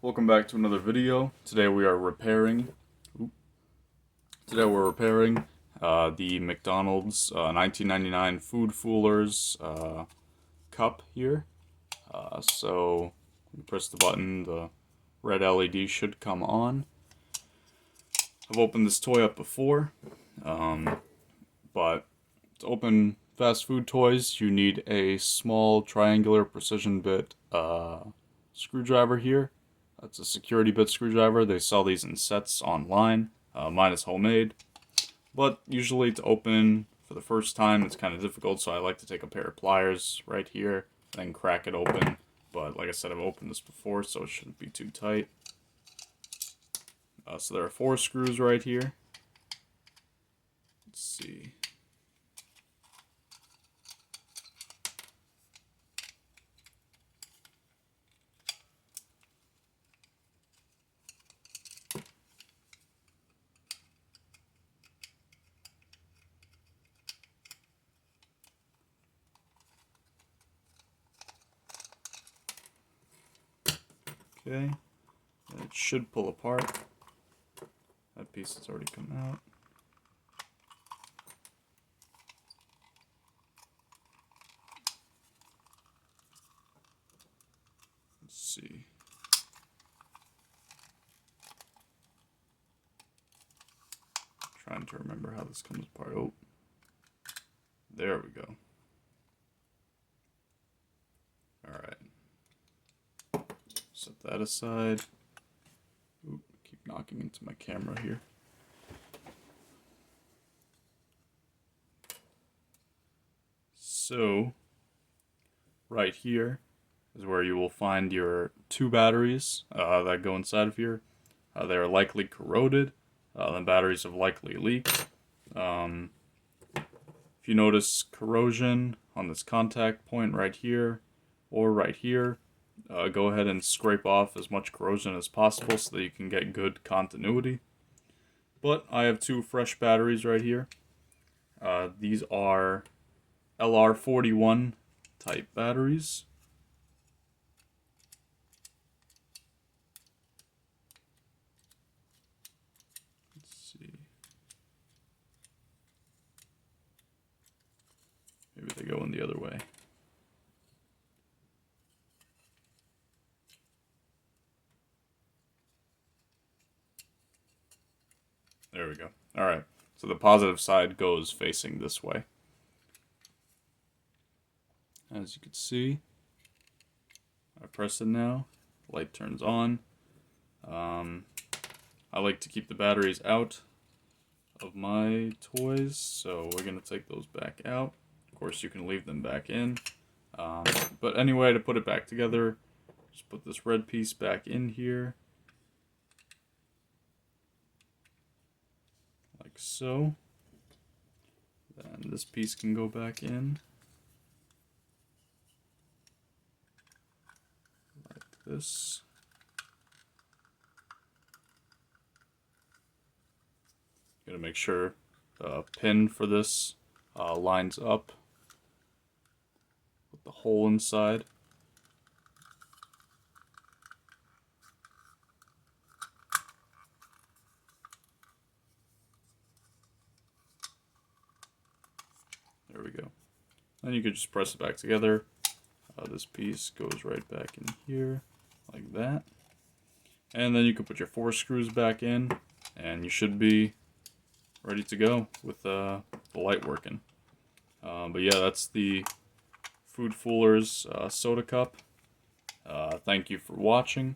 Welcome back to another video. Today we're repairing the McDonald's 1999 Food Foolers cup here. So when you press the button, the red LED should come on. I've opened this toy up before, but to open fast food toys you need a small triangular precision bit screwdriver here. That's a security bit screwdriver. They sell these in sets online. Mine is homemade. But usually to open for the first time it's kind of difficult, so I like to take a pair of pliers right here, then crack it open. But like I said, I've opened this before, so it shouldn't be too tight. So there are 4 screws right here. Let's see. Okay, and it should pull apart. That piece has already come out. Let's see. Trying to remember how this comes apart. Oh, there we go. Alright. Set that aside. Oop, keep knocking into my camera here. So, right here is where you will find your 2 batteries that go inside of here. They are likely corroded. The batteries have likely leaked. If you notice corrosion on this contact point right here or right here, go ahead and scrape off as much corrosion as possible so that you can get good continuity. But I have 2 fresh batteries right here. These are LR41 type batteries. Let's see. Maybe they go in the other way. There we go. Alright, so the positive side goes facing this way. As you can see, I press it now, light turns on. I like to keep the batteries out of my toys, so we're going to take those back out. Of course, you can leave them back in. But anyway, to put it back together, just put this red piece back in here. Like so. Then this piece can go back in. Like this. Gotta make sure the pin for this lines up with the hole inside. There we go. Then you could just press it back together. This piece goes right back in here, like that. And then you can put your 4 screws back in, and you should be ready to go with the light working. But yeah, that's the Food Foolers soda cup. Thank you for watching.